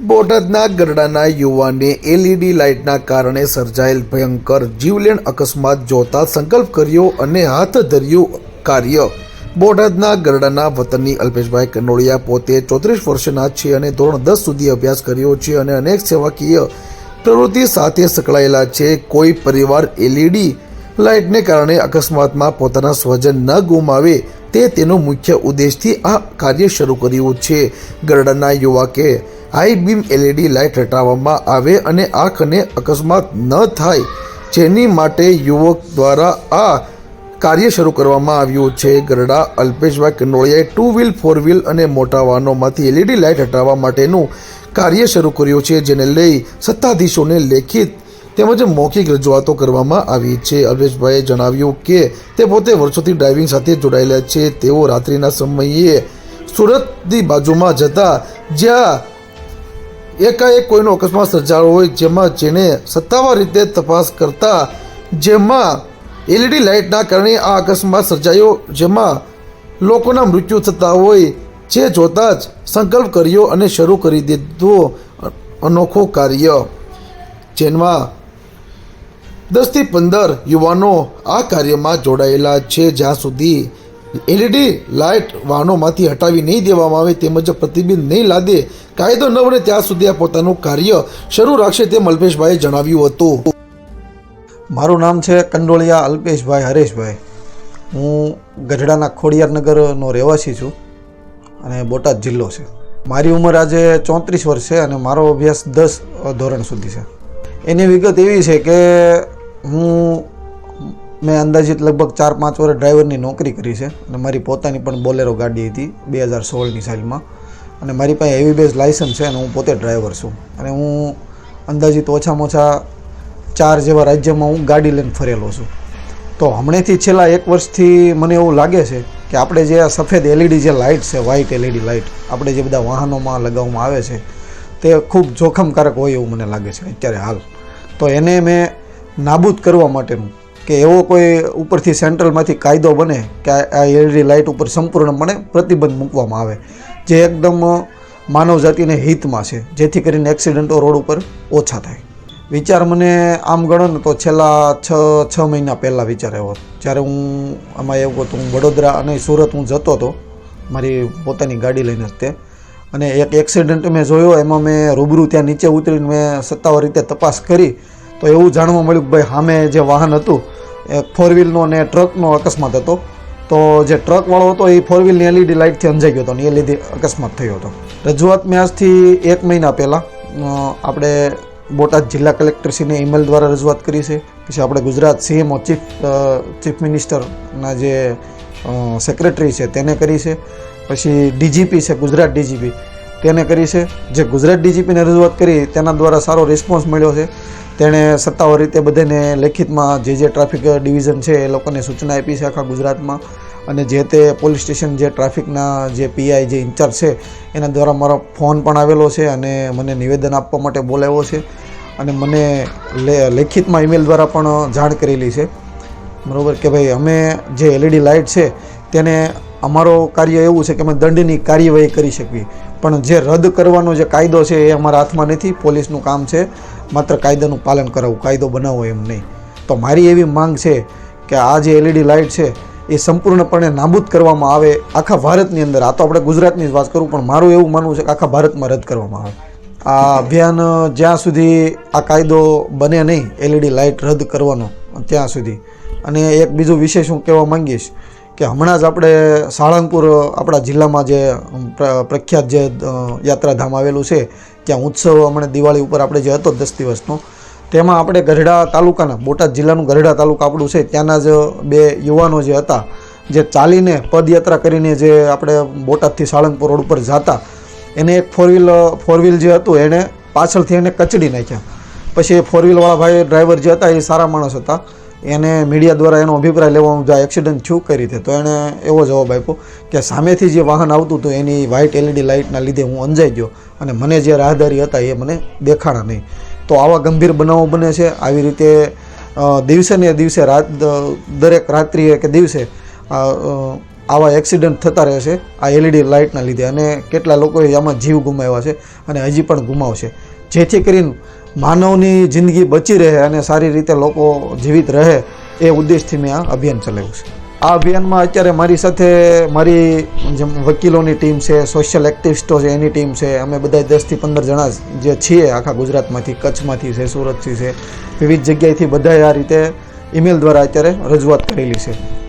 બોટાદના ગરડાના યુવાને એલઈડી લાઇટના કારણે સર્જાયેલ ભયંકર જીવલેણ અકસ્માત જોતા સંકલ્પ કર્યો અને હાથ ધર્યું કાર્ય। બોટાદના ગરડાના વતની અલ્પેશભાઈ કનોડિયા પોતે 34 વર્ષના છે અને ધોરણ 10 સુધી અભ્યાસ કર્યો છે અને અનેક સેવાકીય પ્રવૃત્તિ સાથે સંકળાયેલા છે। કોઈ પરિવાર એલઈડી લાઇટને કારણે અકસ્માતમાં પોતાના સ્વજન ન ગુમાવે તે તેનો મુખ્ય ઉદ્દેશથી આ કાર્ય શરૂ કર્યું છે। ગરડાના યુવકે હાઈ બીમ એલઈડી લાઇટ હટાવવામાં આવે અને આંખને અકસ્માત ન થાય જેની માટે યુવક દ્વારા આ કાર્ય શરૂ કરવામાં આવ્યું છે। ગરડા અલ્પેશભાઈ કનોડિયાએ 2 વ્હીલ 4 વ્હીલ અને મોટા વાહનોમાંથી એલઈડી લાઇટ હટાવવા માટેનું કાર્ય શરૂ કર્યું છે, જેને લઈ સત્તાધીશોને લેખિત તેમજ મૌખિક રજૂઆતો કરવામાં આવી છે। અલ્પેશભાઈએ જણાવ્યું કે તે પોતે વર્ષોથી ડ્રાઇવિંગ સાથે જોડાયેલા છે। તેઓ રાત્રિના સમયે સુરતની બાજુમાં જતા જ્યાં એકાએક કોઈનો અકસ્માત સર્જાયો હોય જેમાં જેને સત્તાવાર રીતે તપાસ કરતા જેમાં એલઈડી લાઇટના કારણે આ અકસ્માત સર્જાયો જેમાં લોકોના મૃત્યુ થતા હોય જે જોતા જ સંકલ્પ કર્યો અને શરૂ કરી દીધો અનોખો કાર્ય, જેમાં 10 થી 15 યુવાનો આ કાર્યમાં જોડાયેલા છે। જ્યાં સુધી એલઈડી લાઇટ વાહનોમાંથી હટાવી નહીં દેવામાં આવે તેમજ પ્રતિબંધ નહીં લાદે કાયદો ન બને ત્યાં સુધી આ પોતાનું કાર્ય શરૂ રાખશે તેમ અલ્પેશભાઈએ જણાવ્યું હતું। મારું નામ છે કંડોળિયા અલ્પેશભાઈ હરેશભાઈ। હું ગઢડાના ખોડિયારનગરનો રહેવાસી છું અને બોટાદ જિલ્લો છે। મારી ઉંમર આજે 34 વર્ષ છે અને મારો અભ્યાસ 10 ધોરણ સુધી છે। એની વિગત એવી છે કે મેં અંદાજિત લગભગ 4-5 વર્ષ ડ્રાઈવરની નોકરી કરી છે અને મારી પોતાની પણ બોલેરો ગાડી હતી 2016ની સાલમાં અને મારી પાસે હેવી બેઝ લાઇસન્સ છે અને હું પોતે ડ્રાઈવર છું અને હું અંદાજિત ઓછામાં ઓછા 4 જેવા રાજ્યમાં હું ગાડી લઈને ફરેલો છું। તો હમણાંથી છેલ્લા 1 વર્ષથી મને એવું લાગે છે કે આપણે જે આ સફેદ એલઈડી જે લાઇટ છે, વ્હાઇટ એલઈડી લાઇટ આપણે જે બધા વાહનોમાં લગાવવામાં આવે છે તે ખૂબ જોખમકારક હોય એવું મને લાગે છે અત્યારે હાલ। તો એને મેં નાબૂદ કરવા માટેનું કે એવો કોઈ ઉપરથી સેન્ટ્રલમાંથી કાયદો બને કે આ એલઈડી લાઇટ ઉપર સંપૂર્ણપણે પ્રતિબંધ મૂકવામાં આવે જે એકદમ માનવ જાતિને હિતમાં છે, જેથી કરીને એક્સિડન્ટો રોડ ઉપર ઓછા થાય। વિચાર મને આમ ગણો ને તો છેલ્લા 6 મહિના પહેલાં વિચાર આવ્યો જ્યારે હું આમાં એવું હતું, હું વડોદરા અને સુરત હું જતો હતો મારી પોતાની ગાડી લઈને તે અને એક એક્સિડન્ટ મેં જોયો। એમાં મેં રૂબરૂ ત્યાં નીચે ઉતરીને મેં સત્તાવાર રીતે તપાસ કરી તો એવું જાણવા મળ્યું કે ભાઈ સામે જે વાહન હતું એ 4 વ્હીલનો અને ટ્રકનો અકસ્માત હતો। તો જે ટ્રકવાળો હતો એ 4 વ્હીલની એલઈડી લાઇટથી અંજાઈ ગયો હતો અને એ લીધે અકસ્માત થયો હતો। રજૂઆત મેં આજથી 1 મહિના પહેલાં આપણે બોટાદ જિલ્લા કલેક્ટરશ્રીને ઈમેલ દ્વારા રજૂઆત કરી છે, પછી આપણે ગુજરાત સીએમઓ ચીફ મિનિસ્ટરના જે સેક્રેટરી છે તેને કરી છે, પછી ડીજીપી છે ગુજરાત ડીજીપી તેને કરી છે। જે ગુજરાત ડીજીપીને રજૂઆત કરી તેના દ્વારા સારો રિસ્પોન્સ મળ્યો છે। તેણે સત્તાવાર રીતે બધાને લેખિતમાં જે ટ્રાફિક ડિવિઝન છે એ લોકોને સૂચના આપી છે આખા ગુજરાતમાં અને જે તે પોલીસ સ્ટેશન જે ટ્રાફિકના જે પીઆઈ જે ઇન્ચાર્જ છે એના દ્વારા મારો ફોન પણ આવેલો છે અને મને નિવેદન આપવા માટે બોલાવ્યો છે અને મને લેખિતમાં ઈમેલ દ્વારા પણ જાણ કરેલી છે, બરાબર, કે ભાઈ અમે જે એલઈડી લાઇટ છે તેને અમારો કાર્ય એવું છે કે અમે દંડની કાર્યવાહી કરી શકીએ પણ જે રદ કરવાનો જે કાયદો છે એ અમારા હાથમાં નથી। પોલીસનું કામ છે માત્ર કાયદાનું પાલન કરાવવું, કાયદો બનાવવો એમ નહીં। તો મારી એવી માંગ છે કે આ જે એલઈડી લાઇટ છે એ સંપૂર્ણપણે નાબૂદ કરવામાં આવે આખા ભારતની અંદર। આ તો આપણે ગુજરાતની જ વાત કરું પણ મારું એવું માનવું છે કે આખા ભારતમાં રદ કરવામાં આવે આ અભિયાન જ્યાં સુધી આ કાયદો બને નહીં એલઈડી લાઇટ રદ કરવાનો ત્યાં સુધી। અને એક બીજું વિશેષ હું કહેવા માંગીશ કે હમણાં જ આપણે સાળંગપુર આપણા જિલ્લામાં જે પ્રખ્યાત જે યાત્રાધામ આવેલું છે ત્યાં ઉત્સવ હમણાં દિવાળી ઉપર આપણે જે હતો 10 દિવસનો તેમાં આપણે ગઢડા તાલુકાના બોટાદ જિલ્લાનું ગઢડા તાલુકા આપણું છે ત્યાંના જ 2 યુવાનો જે હતા જે ચાલીને પદયાત્રા કરીને જે આપણે બોટાદથી સાળંગપુર રોડ ઉપર જતા એને એક 4 વ્હીલ જે હતું એને પાછળથી એને કચડી નાખ્યા। પછી એ 4 વ્હીલવાળા ભાઈ ડ્રાઈવર જે હતા એ સારા માણસ હતા, એને મીડિયા દ્વારા એનો અભિપ્રાય લેવામાં જો એક્સિડન્ટ થયું કઈ રીતે તો એણે એવો જવાબ આપ્યો કે સામેથી જે વાહન આવતું હતું એની વ્હાઇટ એલઈડી લાઇટના લીધે હું અંજાઈ ગયો અને મને જે રાહદારી હતા એ મને દેખાણા નહીં। તો આવા ગંભીર બનાવો બને છે। આવી રીતે દિવસે ને દિવસે દરેક રાત્રિએ કે દિવસે આવા એક્સિડન્ટ થતા રહે છે આ એલઈડી લાઇટના લીધે, અને કેટલા લોકોએ આમાં જીવ ગુમાવ્યા છે અને હજી પણ ગુમાવશે. જેથી કરીને માનવની જિંદગી બચી રહે અને સારી રીતે લોકો જીવિત રહે એ ઉદ્દેશથી મેં આ અભિયાન ચલાવ્યું છે. આ અભિયાનમાં અત્યારે મારી સાથે મારી જેમ વકીલોની ટીમ છે, સોશિયલ એક્ટિવિસ્ટો છે એની ટીમ છે, અમે બધા 10 થી 15 જણા જે છીએ આખા ગુજરાતમાંથી, કચ્છમાંથી છે, સુરતથી છે, વિવિધ જગ્યાએથી બધાએ આ રીતે ઈમેલ દ્વારા અત્યારે રજૂઆત કરેલી છે.